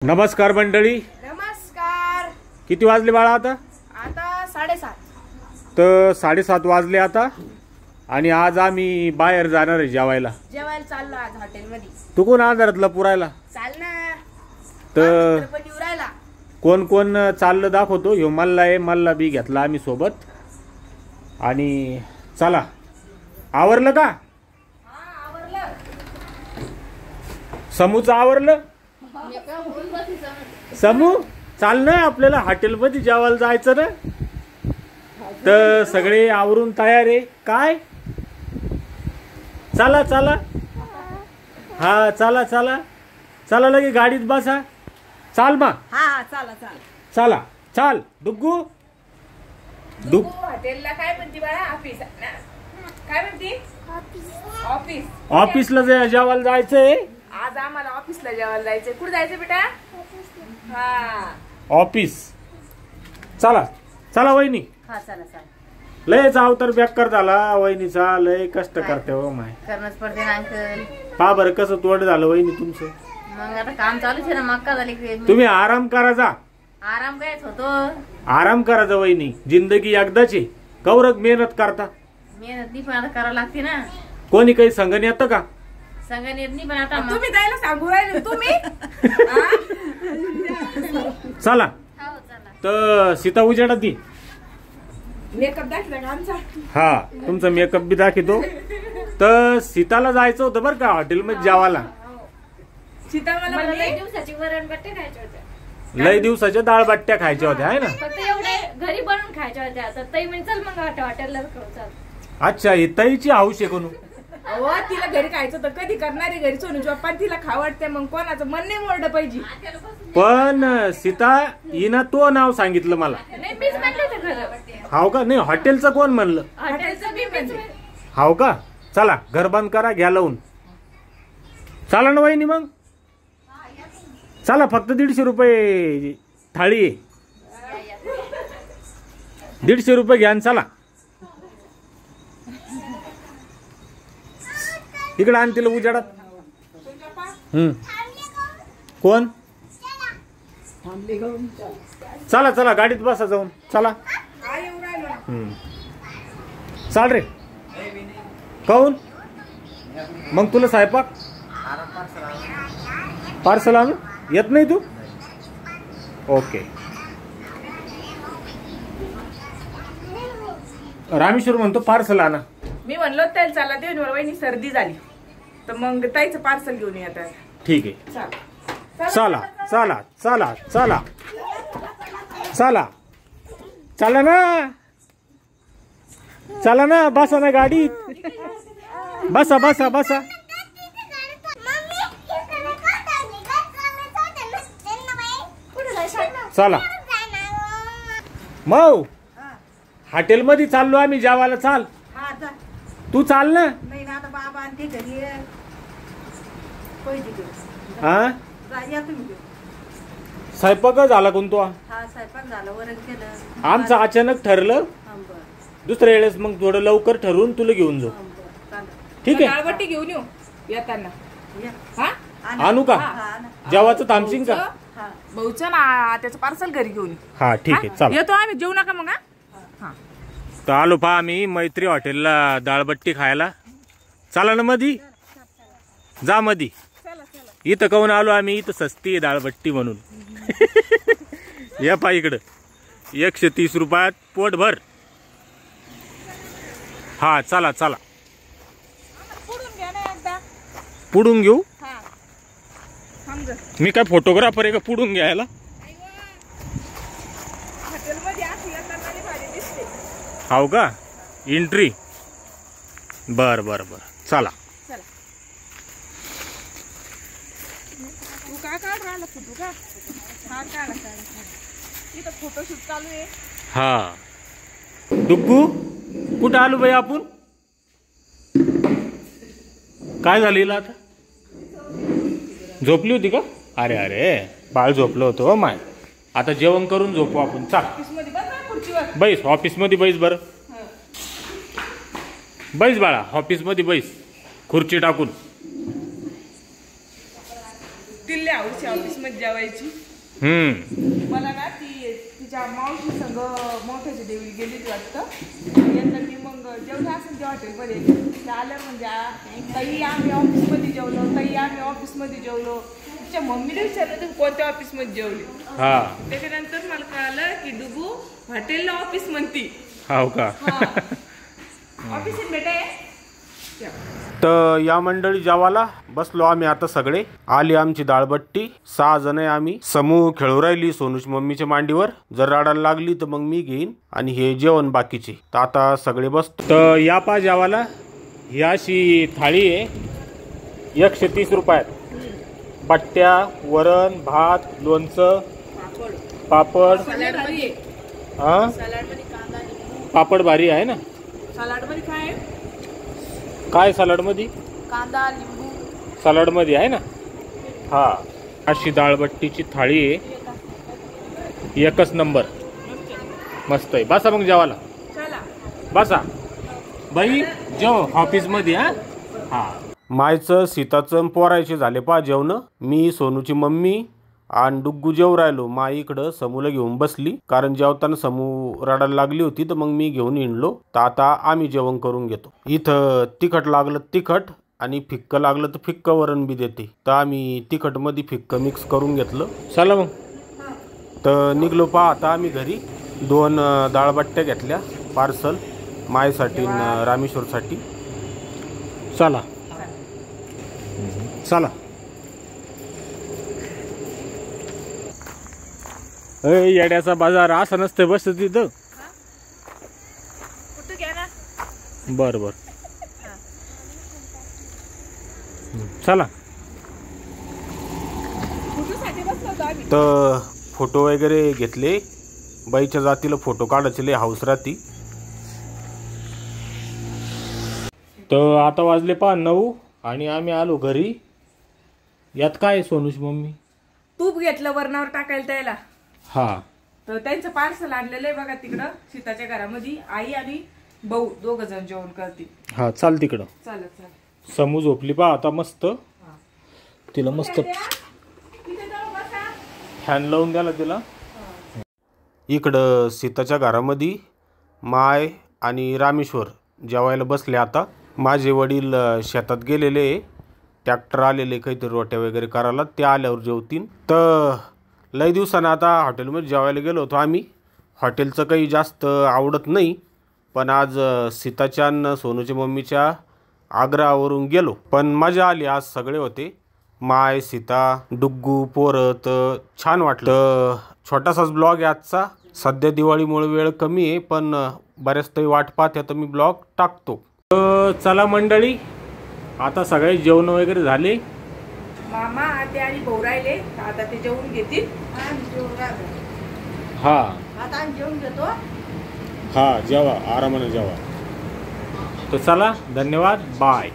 नमस्कार मंडळी. नमस्कार. किती वाजले बाळा आता? आता 7:30. तर 7:30 वाजले आता आणि आज आम्ही बाहेर जाणार आहे जेवायला. जेवायला चाललो आज हॉटेलमध्ये. तू कोण आजारातला पुरायला? चाल ना. तर पण उरायला कोण कोण चाललं दाखवतो. ह्यो मल्ला आहे, मल्ला बी घेतला आम्ही सोबत. आणि चला, आवरलं का? हा आवरलं. समूचं आवरलं? समू चाल ना, आपल्याला हॉटेलमध्ये जेवायला जायचं ना. तर सगळे आवरून तयार आहे काय? चला चला. हा चला चला चला, लगे गाडीत बसा. चाल मा. हा चला चला. चला चाल. डुग्गू हॉटेलला काय म्हणते बाळा? ऑफिस काय म्हणते? ऑफिस. ऑफिसला जेवायला जायचंय आज आम्हाला ऑफिसला जेवायला जायचंय. कुठे जायचं बेटा? हा ऑफिस. चला चला वहिनी. हा चला चला. लयच अवतार बेकार झाला वहिनीचा. लय कष्ट करते हो माय. करणंच पडते ना अंकल. पा बरं कसं तोड झालं वहिनी तुमचं. मग आता काम चालूच आहे ना. मक्का झाली. तुम्ही आराम करा जा. आराम कायच होतो. आराम करा जा वहिनी. जिंदगी एकदाची. कौरक मेहनत करता. मेहनत नी पण आता करावं लागते ना. कोणी काही संगण येतं का? संगण येत नाही पण आता तुम्ही जायला सांगू राहिले तुम्ही. चला. तर सीता उजेडात दी. मेकअप दाखला का आमचा? हा तुमचा मेकअप बी दाखवतो. तर सीताला जायचं होतं बरं का हॉटेलमध्ये जेवायला. सीता मला लई दिवसाची वरणबट्टे खायचे होते. लय दिवसाच्या डाळ बाट्ट्या खायच्या होत्या आहे ना. फक्त एवढे घरी बनवून खायच्या होत्या. तर ताई म्हणजे चल मग हॉटेलला खाऊ चाल. अच्छा, ही ताईची हौस आहे कोण? अहो तिला घरी खायचं होतं. कधी करणारे घरी सोनू पप्पा तिला खाव वाटते. मग कोणाचं मन नाही मोडलं पाहिजे. पण सीता हिनं तो नाव सांगितलं मला. नाही मीच म्हणले होते खरं. हाव का? नाही हॉटेलचं कोण म्हणलं? हॉटेलचं मी म्हणले. हाव का? चला घर बंद करा, घ्या लावून. चला ना वहिनी मग. चला, फक्त 150 रुपये थाळी आहे. 150 रुपये घ्या आणि चला. इकडे आण तिला उजाडात. कोण? चला चला, गाडीत बसा जाऊन. चला. चाल रे. काऊन मग तुला स्वयंपाक पार्सल आणू येत नाही तू? ओके. रामेश्वर म्हणतो पार्सल आणा. मी म्हणलो त्याला चला देऊन वहिनी सर्दी झाली तर मग ताईचं पार्सल घेऊन येतात. ठीक आहे. चला चला चला चला चला चला ना. चला ना, बसा ना गाडीत. बसा बसा बसा. चला मऊ. हॉटेलमध्ये चाललो आम्ही जेवायला. चाल. तू चाल ना. नाही ना आता बाबा आणि ते घरी हा तुम्ही. स्वयंपाक झाला कोण तो? हा स्वयंपाक झालं. वरण केलं. आमचं अचानक ठरलं. दुसऱ्या वेळेस मग थोडं लवकर ठरवून तुला घेऊन जाऊ. ठीक आहे. डाळबट्टी घेऊन येऊ येताना. आणू का? जेवायचं थांबशील का? भाऊचं ना त्याचं पार्सल घरी घेऊन. हा ठीक आहे. चल येतो आम्ही. जेवू नका मग. तर आलो पहा आम्ही मैत्री हॉटेलला डाळबट्टी खायला. चला ना मधी जा. मधी इथं काऊन आलो आम्ही? इथं सस्ती आहे डाळबट्टी म्हणून. या पहा इकडं 130 रुपयात पोट भर. हा चला चला. पुढून घेऊ. मी काय फोटोग्राफर आहे का पुढून घ्यायला? हाव का? एंट्री. बर बर बर. चला. फोटोशूट चालू आहे. हा डुग्गू कुठं आलो बाई आपण? काय झालं हिला आता? झोपली होती का? अरे अरे बाळ झोपलं होतं माय. आता जेवण करून झोपू आपण. चाल बैस ऑफिस मध्ये बैस. बरं बैस बाळा, ऑफिस मध्ये बैस खुर्ची टाकून. तिल्ले हाऊस ऑफिस मध्ये जेवायची. मला ना ती तिच्या मावशी संग मोठ्याच्या देवी गेली वाटतं. यंदा ती मग जेवढं असेल त्या हॉटेलमध्ये ते आलं म्हणजे ताई आम्ही ऑफिसमध्ये जेवलो, ताई आम्ही ऑफिसमध्ये जेवलो. तिच्या मम्मीने विचारलं तुम्ही कोणत्या ऑफिसमध्ये जेवली. त्याच्यानंतर मला कळालं की डुबू हॉटेलला ऑफिस म्हणती. हो का. ऑफिस भेटाय. तर या मंडळी जेवायला बसलो आम्ही आता सगळे. आली आमची डाळबट्टी. 6 जण आहे आम्ही. समूह खेळू राहिली सोनूची मम्मीच्या मांडीवर. जर रडायला लागली तर मग मी घेईन आणि हे जेवण बाकीचे. तर आता सगळे बसतो. तर या पा जेवायला ही अशी थाळी आहे 130 रुपयात. बट्ट्या, वरण, भात, लोणचं, पापड. पापड भारी आहे ना. सलाड मध्ये काय काय सलाड मध्ये? कांदा लिंबू सलाड मध्ये आहे ना. हा अशी डाळबट्टीची थाळी आहे. एकच नंबर. मस्त आहे. बसा मग जेवायला. बसा बाई जेव ऑफिस मध्ये. हा मायचं सीताचं पोरायचे झाले पा जेवण. मी सोनूची मम्मी आणि डुग्गू जेव राहिलो. माई इकडं समूला घेऊन बसली कारण जेवताना समू रडायला लागली होती तर मग मी घेऊन हिंडलो. तर आता आम्ही जेवण करून घेतो. इथं तिखट लागलं तिखट आणि फिक्क लागलं तर फिक्क वरण बी देते. तर आम्ही तिखट मध्ये फिक्क मिक्स करून घेतलं. चला मग. तर निघलो पा आता आम्ही घरी. 2 डाळबट्ट्या घेतल्या पार्सल मायसाठी रामेश्वरसाठी. चला चला. येड्याचा बाजार असा नसते बस तिथं. बर बर चला. तर फोटो वगैरे घेतले. बाईच्या जातीला फोटो काढायचे लय हाऊस राहती. तर आता वाजले 9 आणि आम्ही आलो घरी. यात काय सोनूची मम्मी? तूप घेतलं वरणावर टाकायला त्याला. हा तर त्यांचं पार्सल आणलेलं आहे बघा तिकडं सीताच्या घरामध्ये. आई आणि भाऊ 2 जण जेवण करतील. हा चाल तिकडं. चालेल चालेल. समू झोपली पा आता मस्त. तिला मस्त फॅन लावून द्याला तिला. इकडं सीताच्या घरामध्ये माय आणि रामेश्वर जेवायला बसले. आता माझे वडील शेतात गेलेले. ट्रॅक्टर आलेले काहीतरी रोट्या वगैरे करायला. ते आल्यावर जेवतील. तर लय दिवसानं आता हॉटेलमध्ये जेवायला गेलो होतो आम्ही. हॉटेलचं काही जास्त आवडत नाही पण आज सीताच्या आणि सोनूच्या मम्मीच्या आग्रहावरून गेलो. पण मजा आली. आज सगळे होते. माय, सीता, डुग्गू, पोरं. तर छान वाटलं. छोटासाच ब्लॉग आहे आजचा. सध्या दिवाळीमुळे वेळ कमी आहे पण बऱ्याच तरी वाट पाहते तर मी ब्लॉग टाकतो. तर चला मंडळी आता सगळे जेवण वगैरे झाले. मामा आते आणि भाऊ राहिले. आता ते जेवून घेतील. हा आता जेवून घेतो. हा जेवा आरामाने जेवा. तर चला धन्यवाद. बाय.